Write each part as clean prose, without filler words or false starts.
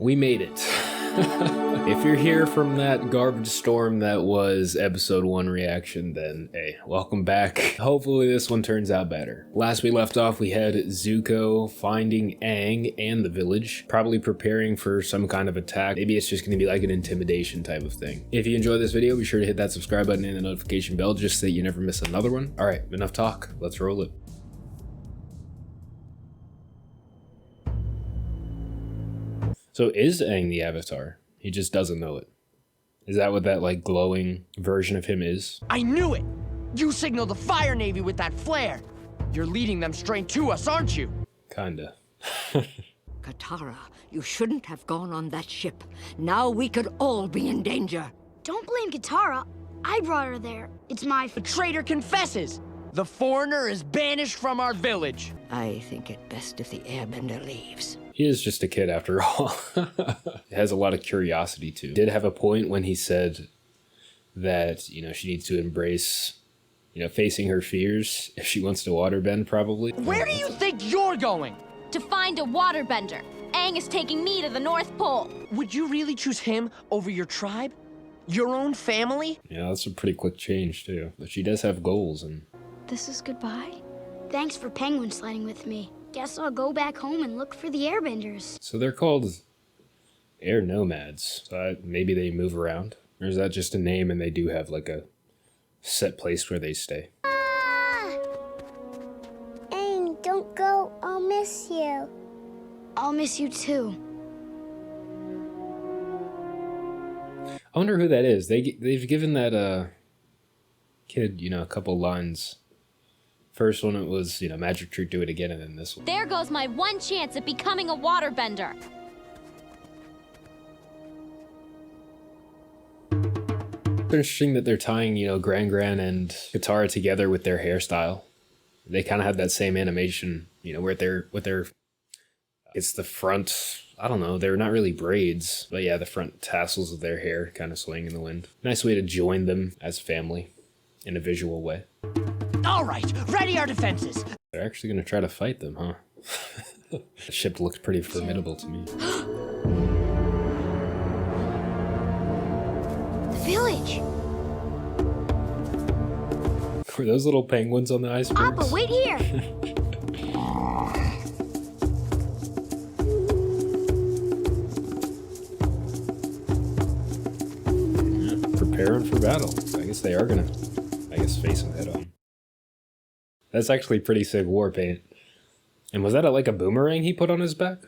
We made it. If you're here from that garbage storm that was episode 1 reaction, then hey, welcome back. Hopefully this one turns out better. Last we left off, we had Zuko finding Aang and the village, probably preparing for some kind of attack. Maybe it's just gonna be like an intimidation type of thing. If you enjoyed this video, be sure to hit that subscribe button and the notification bell just so that you never miss another one. All right, enough talk, let's roll it. So is Aang the Avatar? He just doesn't know it. Is that what that like glowing version of him is? I knew it! You signaled the Fire Navy with that flare. You're leading them straight to us, aren't you? Kinda. Katara, you shouldn't have gone on that ship. Now we could all be in danger. Don't blame Katara. I brought her there. It's my The traitor confesses! The foreigner is banished from our village. I think it best if the Airbender leaves. He is just a kid after all. He has a lot of curiosity too. Did have a point when he said that, you know, she needs to embrace, you know, facing her fears if she wants to waterbend, probably. Where do you think you're going? To find a waterbender. Aang is taking me to the North Pole. Would you really choose him over your tribe? Your own family? Yeah, that's a pretty quick change too. But she does have goals and... This is goodbye? Thanks for penguin sledding with me. Guess I'll go back home and look for the airbenders. So they're called air nomads. So maybe they move around? Or is that just a name and they do have like a set place where they stay? Aang, don't go. I'll miss you. I'll miss you too. I wonder who that is. They've given that kid, you know, a couple lines. First one, it was, you know, magic trick, do it again, and then this one. There goes my one chance at becoming a waterbender. Interesting that they're tying, you know, Gran and Katara together with their hairstyle. They kind of have that same animation, you know, where it's the front, I don't know, they're not really braids, but yeah, the front tassels of their hair kind of swaying in the wind. Nice way to join them as family in a visual way. All right, ready our defenses. They're actually going to try to fight them, huh? The ship looks pretty formidable to me. The village! Were those little penguins on the icebergs? Appa, wait here! Preparing for battle. I guess they are gonna, face them head on. That's actually pretty sick war paint. And was that like a boomerang he put on his back?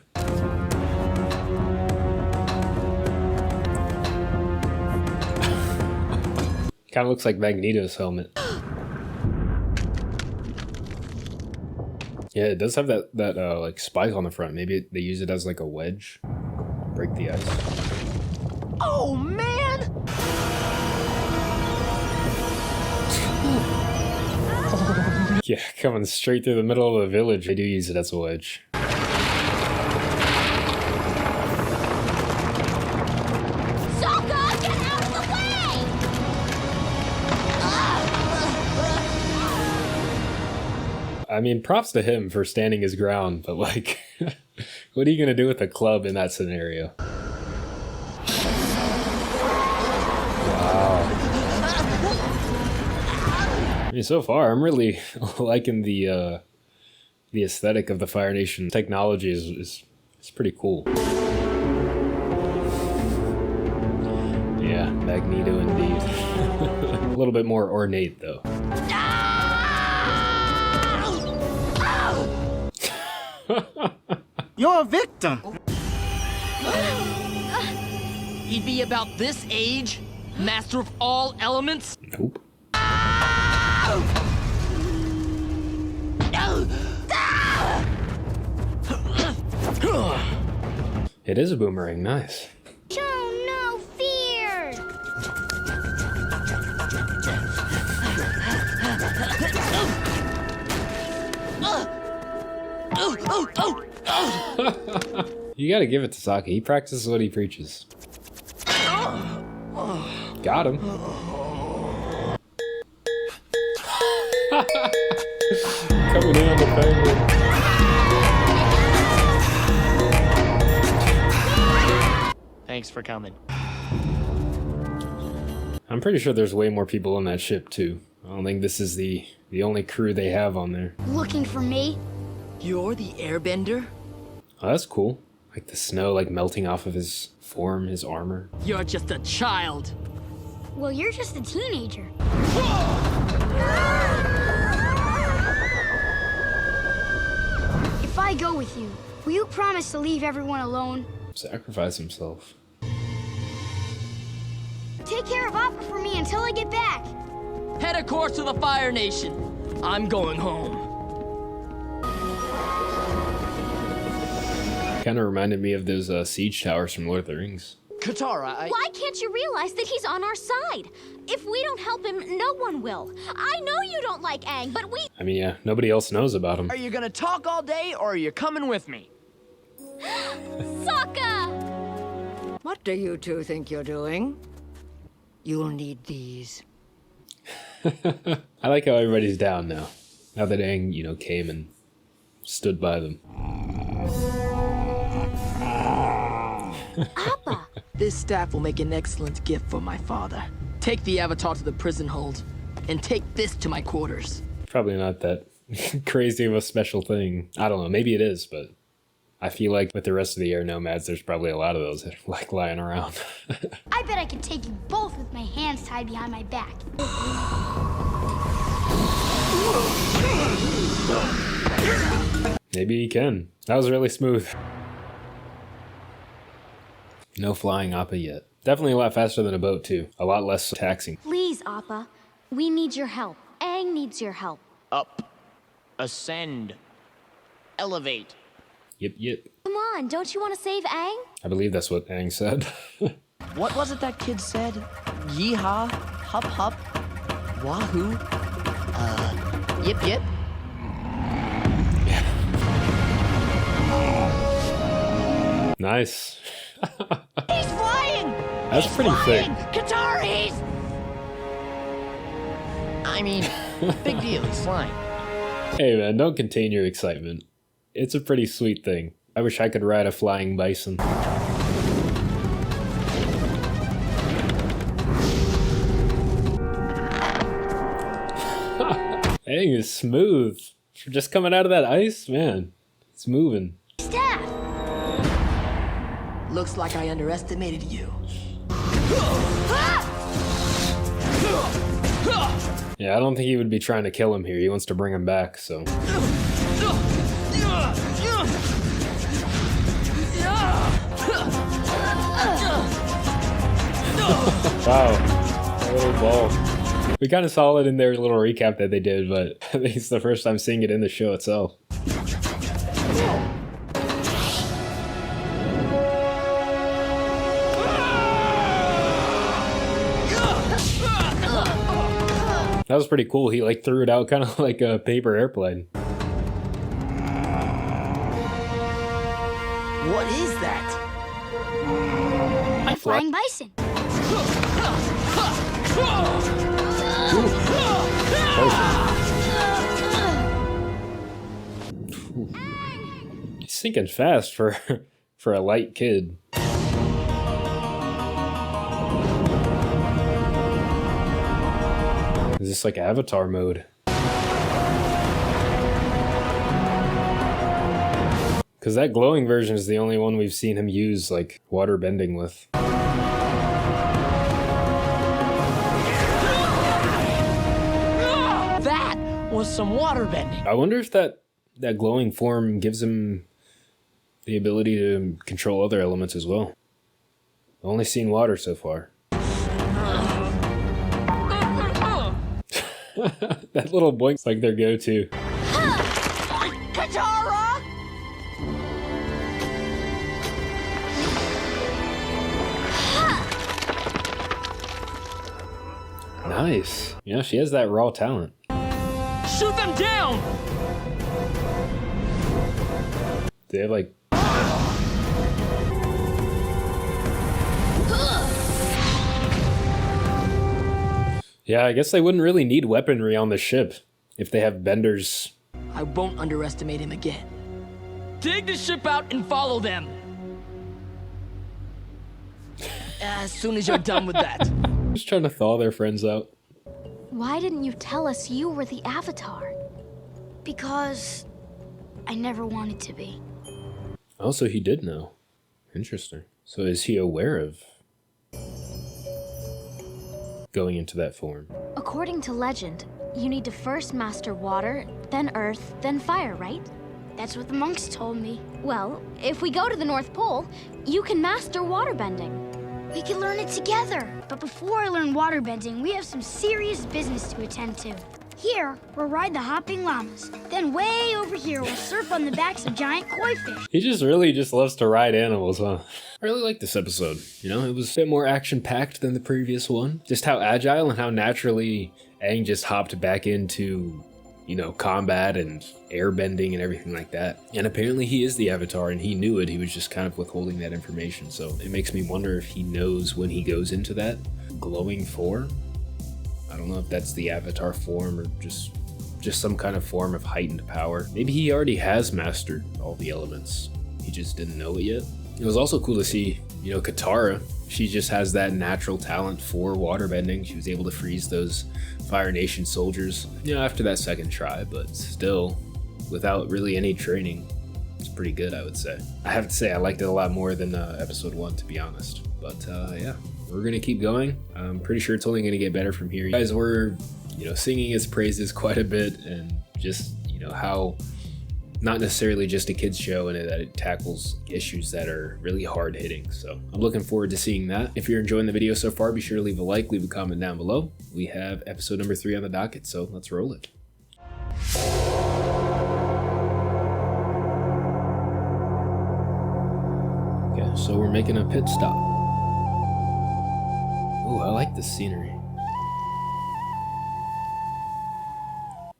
Kind of looks like Magneto's helmet. Yeah, it does have that like spike on the front. Maybe they use it as like a wedge. Break the ice. Oh, man! Yeah, coming straight through the middle of the village. They do use it as a wedge. Sokka, get out of the way! I mean, props to him for standing his ground, but like, what are you gonna do with a club in that scenario? Wow. I mean, so far, I'm really liking the aesthetic of the Fire Nation. Technology is pretty cool. Yeah, Magneto indeed. A little bit more ornate, though. You're a victim. He'd be about this age, master of all elements. Nope. It is a boomerang, nice. Show no fear! You gotta give it to Sokka. He practices what he preaches. Got him. Coming in on the penguin. Thanks for coming. I'm pretty sure there's way more people on that ship too. I don't think this is the only crew they have on there. Looking for me? You're the airbender? Oh, that's cool. Like the snow like melting off of his form, his armor. You're just a child. Well, you're just a teenager. If I go with you, will you promise to leave everyone alone? Sacrifice himself. Take care of Appa for me until I get back. Head a course to the Fire Nation. I'm going home. Kind of reminded me of those siege towers from Lord of the Rings. Katara, Why can't you realize that he's on our side? If we don't help him, no one will. I know you don't like Aang, but we... I mean, yeah, nobody else knows about him. Are you gonna talk all day, or are you coming with me? Sokka! What do you two think you're doing? You'll need these. I like how everybody's down now. Now that Aang, came and stood by them. Appa! This staff will make an excellent gift for my father. Take the Avatar to the prison hold, and take this to my quarters. Probably not that crazy of a special thing. I don't know, maybe it is, but I feel like with the rest of the air nomads, there's probably a lot of those that are, like, lying around. I bet I could take you both with my hands tied behind my back. Maybe he can. That was really smooth. No flying Appa yet. Definitely a lot faster than a boat, too. A lot less taxing. Please, Appa. We need your help. Aang needs your help. Up. Ascend. Elevate. Yep. Come on, don't you want to save Aang? I believe that's what Aang said. What was it that kid said? Yeehaw, hup hup, wahoo, yip. Nice. He's flying! That's pretty sick. Katara, I mean, big deal, he's flying. Hey man, don't contain your excitement. It's a pretty sweet thing. I wish I could ride a flying bison. Aang is smooth. Just coming out of that ice, man. It's moving. Staff! Looks like I underestimated you. Yeah, I don't think he would be trying to kill him here. He wants to bring him back, so. Wow. A little ball. We kind of saw it in their little recap that they did, but I think it's the first time seeing it in the show itself. That was pretty cool. He like threw it out kind of like a paper airplane. What is that? A flying bison. He's sinking fast for a light kid. Is this like Avatar mode? Because that glowing version is the only one we've seen him use like water bending with. That was some water bending. I wonder if that glowing form gives him the ability to control other elements as well. I've only seen water so far. That little boink's like their go-to. Katara! Nice. Yeah, she has that raw talent. Shoot them down! They have like... Yeah, I guess they wouldn't really need weaponry on the ship if they have benders. I won't underestimate him again. Dig the ship out and follow them. As soon as you're done with that. Just trying to thaw their friends out. Why didn't you tell us you were the Avatar? Because I never wanted to be. Also, he did know. Interesting. So is he aware of going into that form? According to legend, you need to first master water, then earth, then fire, right? That's what the monks told me. Well, if we go to the North Pole, you can master waterbending. We can learn it together. But before I learn waterbending, we have some serious business to attend to. Here, we'll ride the hopping llamas. Then way over here, we'll surf on the backs of giant koi fish. He just really loves to ride animals, huh? I really like this episode. You know, it was a bit more action-packed than the previous one. Just how agile and how naturally Aang just hopped back into, you know, combat and airbending and everything like that. And apparently he is the Avatar and he knew it. He was just kind of withholding that information. So it makes me wonder if he knows when he goes into that glowing form. I don't know if that's the Avatar form or just some kind of form of heightened power. Maybe he already has mastered all the elements. He just didn't know it yet. It was also cool to see, you know, Katara. She just has that natural talent for waterbending. She was able to freeze those Fire Nation soldiers, you know, after that second try, but still, without really any training, it's pretty good, I would say. I have to say, I liked it a lot more than episode 1, to be honest. But yeah, we're gonna keep going. I'm pretty sure it's only gonna get better from here. You guys were, you know, singing his praises quite a bit, and just, you know, how not necessarily just a kid's show and that it tackles issues that are really hard hitting. So I'm looking forward to seeing that. If you're enjoying the video so far, be sure to leave a like, leave a comment down below. We have episode number 3 on the docket, so let's roll it. Okay, so we're making a pit stop. Oh, I like this scenery.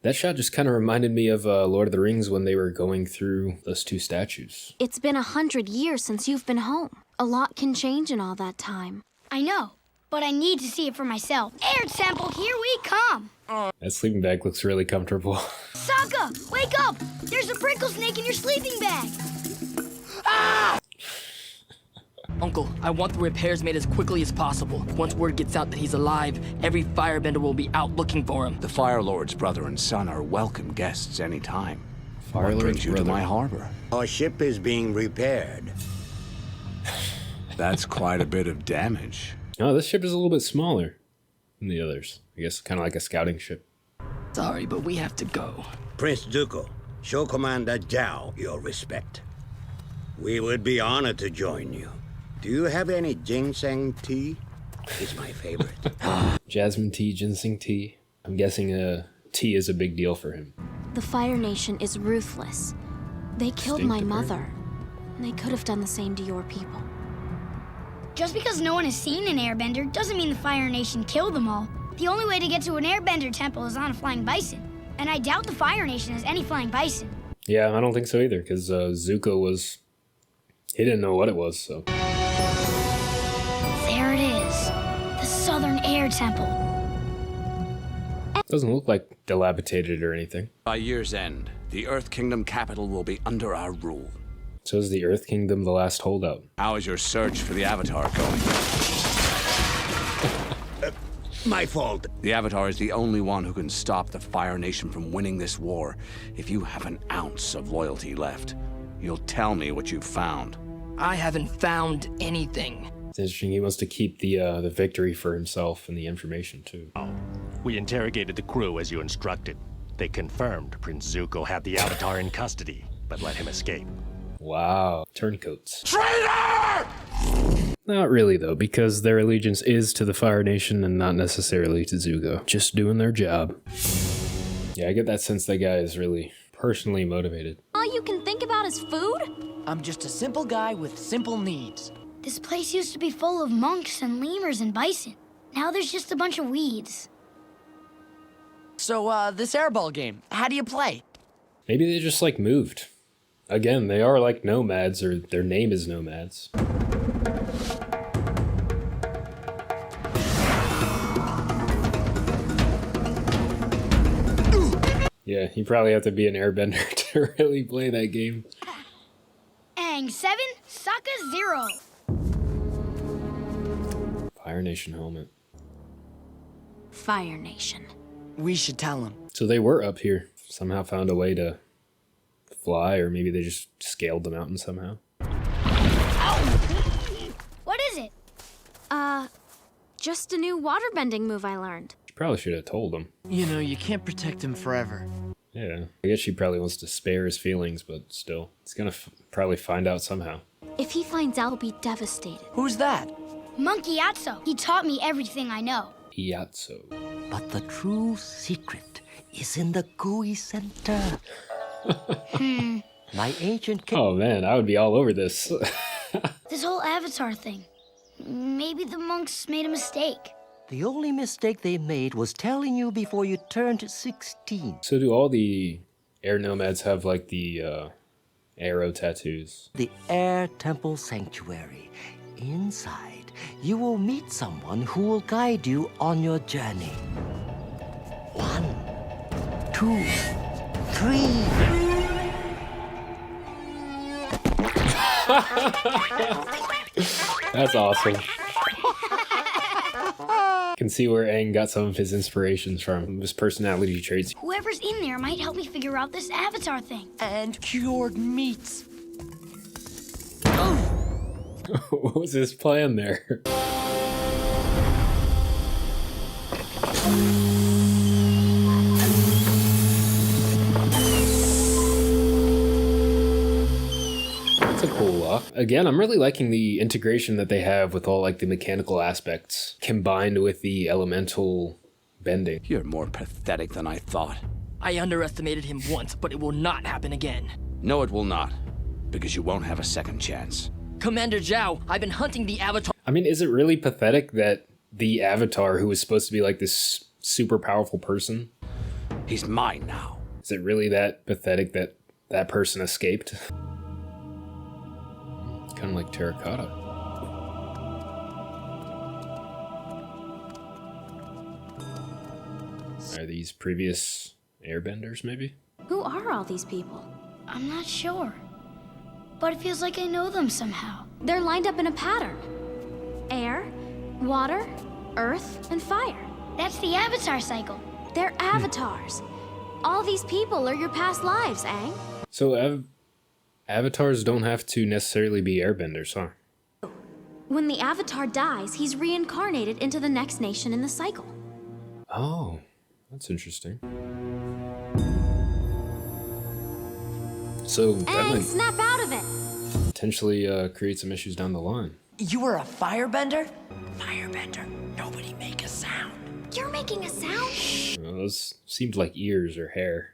That shot just kind of reminded me of Lord of the Rings when they were going through those 2 statues. It's been 100 years since you've been home. A lot can change in all that time. I know, but I need to see it for myself. Air Temple, here we come! That sleeping bag looks really comfortable. Sokka, wake up! There's a prickle snake in your sleeping bag! Ah! Uncle, I want the repairs made as quickly as possible. Once word gets out that he's alive, every firebender will be out looking for him. The Fire Lord's brother and son are welcome guests anytime. Fire What Lord's brings you brother. to my harbor? Our ship is being repaired. That's quite a bit of damage. Oh, this ship is a little bit smaller than the others. I guess kind of like a scouting ship. Sorry, but we have to go. Prince Zuko, show Commander Zhao your respect. We would be honored to join you. Do you have any ginseng tea? It's my favorite. Jasmine tea, ginseng tea. I'm guessing tea is a big deal for him. The Fire Nation is ruthless. They killed my Stink to burn. mother. They could have done the same to your people. Just because no one has seen an airbender doesn't mean the Fire Nation killed them all. The only way to get to an airbender temple is on a flying bison. And I doubt the Fire Nation has any flying bison. Yeah, I don't think so either, because Zuko was... He didn't know what it was, so... There it is. The Southern Air Temple. Doesn't look like dilapidated or anything. By year's end, the Earth Kingdom capital will be under our rule. So is the Earth Kingdom the last holdout? How is your search for the Avatar going? My fault. The Avatar is the only one who can stop the Fire Nation from winning this war. If you have an ounce of loyalty left, you'll tell me what you've found. I haven't found anything. It's interesting, he wants to keep the victory for himself and the information, too. We interrogated the crew as you instructed. They confirmed Prince Zuko had the Avatar in custody, but let him escape. Wow. Turncoats. Traitor! Not really, though, because their allegiance is to the Fire Nation and not necessarily to Zuko. Just doing their job. Yeah, I get that sense that guy is really personally motivated. All you can think about is food? I'm just a simple guy with simple needs. This place used to be full of monks and lemurs and bison. Now there's just a bunch of weeds. So, this airball game, how do you play? Maybe they just, like, moved. Again, they are like nomads, or their name is nomads. Yeah, you probably have to be an airbender to really play that game. Aang 7, Sokka 0. Fire Nation helmet. Fire Nation. We should tell him. So they were up here. Somehow found a way to fly, or maybe they just scaled the mountain somehow. What is it? Just a new waterbending move I learned. She probably should have told him. You know, you can't protect him forever. Yeah, I guess she probably wants to spare his feelings, but still. He's gonna probably find out somehow. If he finds out, he'll be devastated. Who's that? Monkey Atso. He taught me everything I know. Iatso. But the true secret is in the gooey center. My ancient king. Oh man, I would be all over this. This whole Avatar thing. Maybe the monks made a mistake. The only mistake they made was telling you before you turned 16. So do all the air nomads have like the arrow tattoos? The Air Temple Sanctuary. Inside, you will meet someone who will guide you on your journey. 1, 2, 3. That's awesome. Can see where Aang got some of his inspirations from, his personality traits. Whoever's in there might help me figure out this Avatar thing. And cured meats. What was his plan there? That's a cool lock. Again, I'm really liking the integration that they have with all like the mechanical aspects combined with the elemental bending. You're more pathetic than I thought. I underestimated him once, but it will not happen again. No, it will not. Because you won't have a second chance. Commander Zhao, I've been hunting the Avatar. I mean, is it really pathetic that the Avatar, who was supposed to be like this super powerful person, he's mine now? Is it really that pathetic that that person escaped? Kind of like terracotta. Are these previous airbenders, maybe? Who are all these people? I'm not sure. But it feels like I know them somehow. They're lined up in a pattern. Air, water, earth, and fire. That's the Avatar cycle. They're avatars. All these people are your past lives, Aang. So avatars don't have to necessarily be airbenders, huh? When the avatar dies, he's reincarnated into the next nation in the cycle. Oh, that's interesting. So that Aang, might snap out of it! potentially create some issues down the line. You were a firebender? Firebender, nobody make a sound. You're making a sound? Well, those seemed like ears or hair.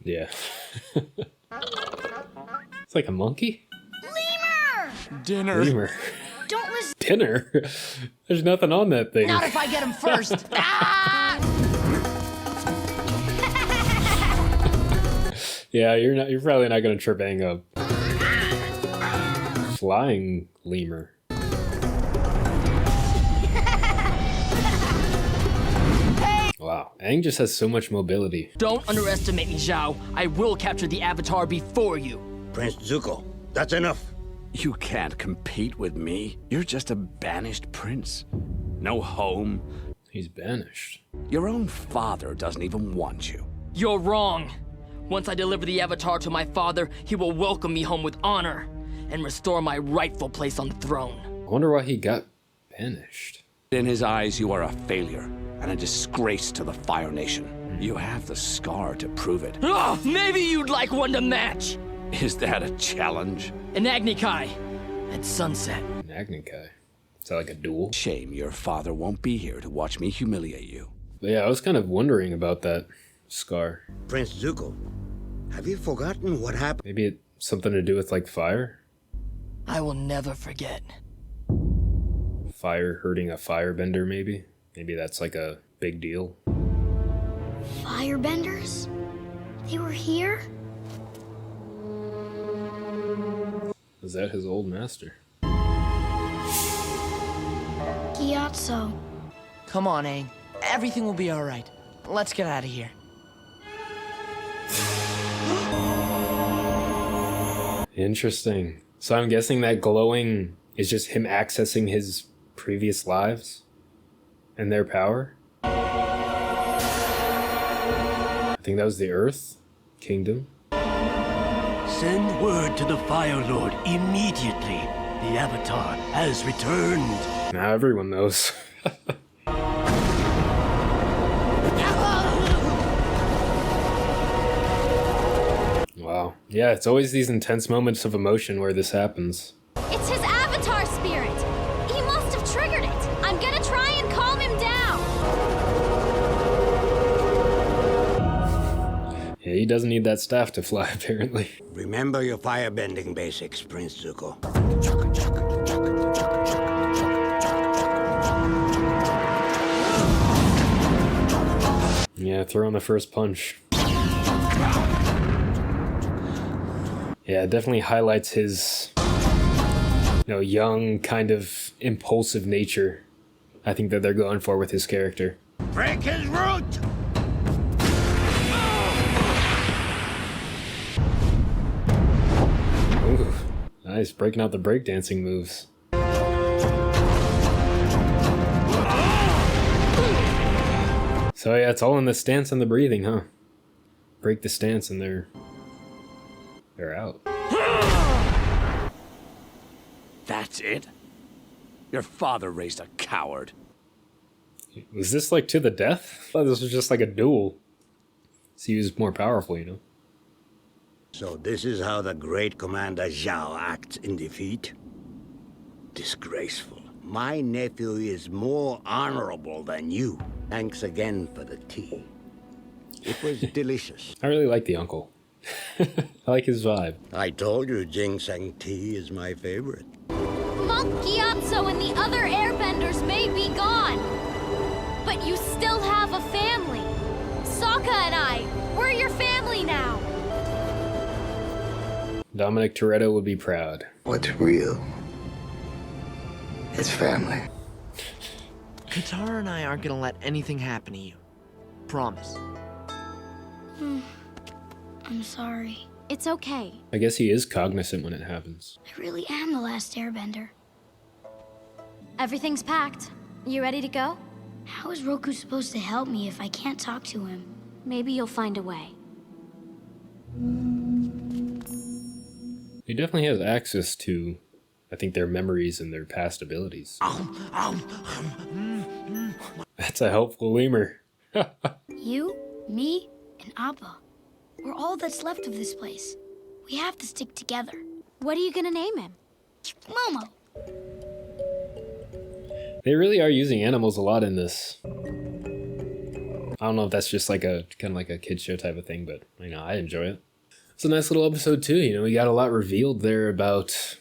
Yeah. It's like a monkey? Lemur! Dinner. Lemur. Don't listen. Dinner? There's nothing on that thing. Not if I get him first. Ah! Yeah, you're probably not gonna trip Aang up. Flying lemur. Wow, Aang just has so much mobility. Don't underestimate me, Zhao. I will capture the Avatar before you. Prince Zuko, that's enough. You can't compete with me. You're just a banished prince. No home. He's banished. Your own father doesn't even want you. You're wrong. Once I deliver the Avatar to my father, he will welcome me home with honor and restore my rightful place on the throne. I wonder why he got banished. In his eyes, you are a failure and a disgrace to the Fire Nation. You have the scar to prove it. Oh, maybe you'd like one to match. Is that a challenge? An Agni Kai at sunset. An Agni Kai. Is that like a duel? Shame your father won't be here to watch me humiliate you. But yeah, I was kind of wondering about that scar. Prince Zuko, have you forgotten what happened? Maybe it's something to do with like fire? I will never forget. Fire hurting a firebender, maybe? Maybe that's like a big deal. Firebenders? They were here? Is that his old master? Gyatso. Come on, Aang. Everything will be all right. Let's get out of here. Interesting. So I'm guessing that glowing is just him accessing his previous lives and their power. I think that was the Earth Kingdom. Send word to the Fire Lord immediately. The Avatar has returned. Now everyone knows. Wow. Yeah, it's always these intense moments of emotion where this happens. It's his avatar spirit. He must have triggered it. I'm gonna try and calm him down. Yeah, he doesn't need that staff to fly, apparently. Remember your firebending basics, Prince Zuko. Yeah, throw in the first punch. Yeah, it definitely highlights his, young, kind of impulsive nature. I think that they're going for with his character. Break his root! Ooh, nice, breaking out the breakdancing moves. So yeah, it's all in the stance and the breathing, huh? Break the stance and they're out. That's it? Your father raised a coward. Was this like to the death? I thought this was just like a duel. So he was more powerful, So this is how the great Commander Zhao acts in defeat? Disgraceful. My nephew is more honorable than you. Thanks again for the tea. It was delicious. I really like the uncle. I like his vibe. I told you ginseng tea is my favorite. Monk Gyatso and the other airbenders may be gone, but you still have a family. Sokka and I, we're your family now. Dominic Toretto would be proud. What's real? It's family. Katara and I aren't gonna let anything happen to you. Promise. I'm sorry. It's okay. I guess he is cognizant when it happens. I really am the last airbender. Everything's packed. You ready to go? How is Roku supposed to help me if I can't talk to him? Maybe you'll find a way. He definitely has access to, I think, their memories and their past abilities. That's a helpful lemur. You, me, and Appa. We're all that's left of this place. We have to stick together. What are you gonna name him? Momo. They really are using animals a lot in this. I don't know if that's just like a kind of like a kid show type of thing, but I enjoy it. It's a nice little episode too. We got a lot revealed there about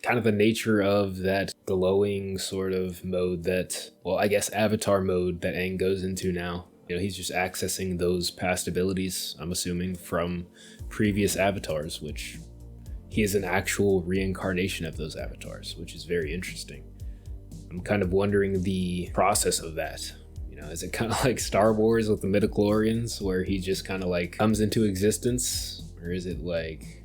kind of the nature of that glowing sort of mode that, well, I guess avatar mode that Aang goes into now. He's just accessing those past abilities, I'm assuming, from previous avatars, which he is an actual reincarnation of those avatars, which is very interesting. I'm kind of wondering the process of that. Is it kind of like Star Wars with the midichlorians, where he just kind of like comes into existence? Or is it like,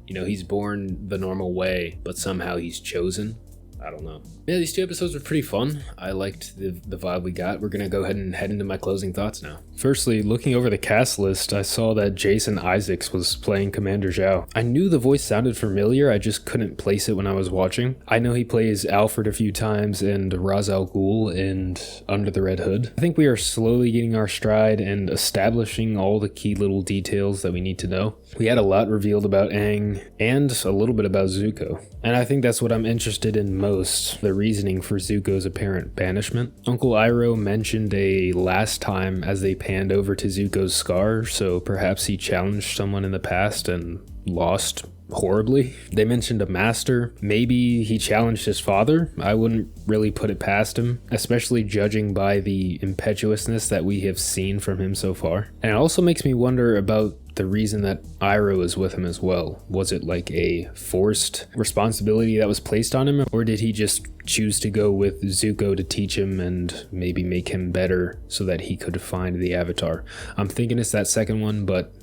he's born the normal way, but somehow he's chosen? I don't know. Yeah, these two episodes were pretty fun. I liked the vibe we got. We're gonna go ahead and head into my closing thoughts now. Firstly, looking over the cast list, I saw that Jason Isaacs was playing Commander Zhao. I knew the voice sounded familiar, I just couldn't place it when I was watching. I know he plays Alfred a few times and Ra's al Ghul and Under the Red Hood. I think we are slowly getting our stride and establishing all the key little details that we need to know. We had a lot revealed about Aang and a little bit about Zuko. And I think that's what I'm interested in most, the reasoning for Zuko's apparent banishment. Uncle Iroh mentioned a last time as they panned over to Zuko's scar, so perhaps he challenged someone in the past and lost horribly. They mentioned a master. Maybe he challenged his father. I wouldn't really put it past him, especially judging by the impetuousness that we have seen from him so far. And it also makes me wonder about the reason that Iroh is with him as well. Was it like a forced responsibility that was placed on him, or did he just choose to go with Zuko to teach him and maybe make him better so that he could find the Avatar? I'm thinking it's that second one, but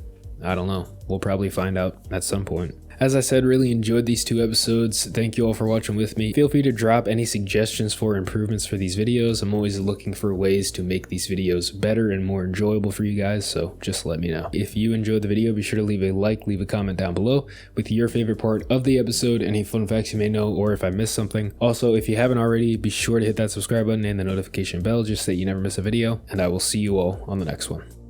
I don't know. We'll probably find out at some point. As I said, really enjoyed these 2 episodes. Thank you all for watching with me. Feel free to drop any suggestions for improvements for these videos. I'm always looking for ways to make these videos better and more enjoyable for you guys, so just let me know. If you enjoyed the video, be sure to leave a like, leave a comment down below with your favorite part of the episode, any fun facts you may know, or if I missed something. Also, if you haven't already, be sure to hit that subscribe button and the notification bell just so that you never miss a video, and I will see you all on the next one.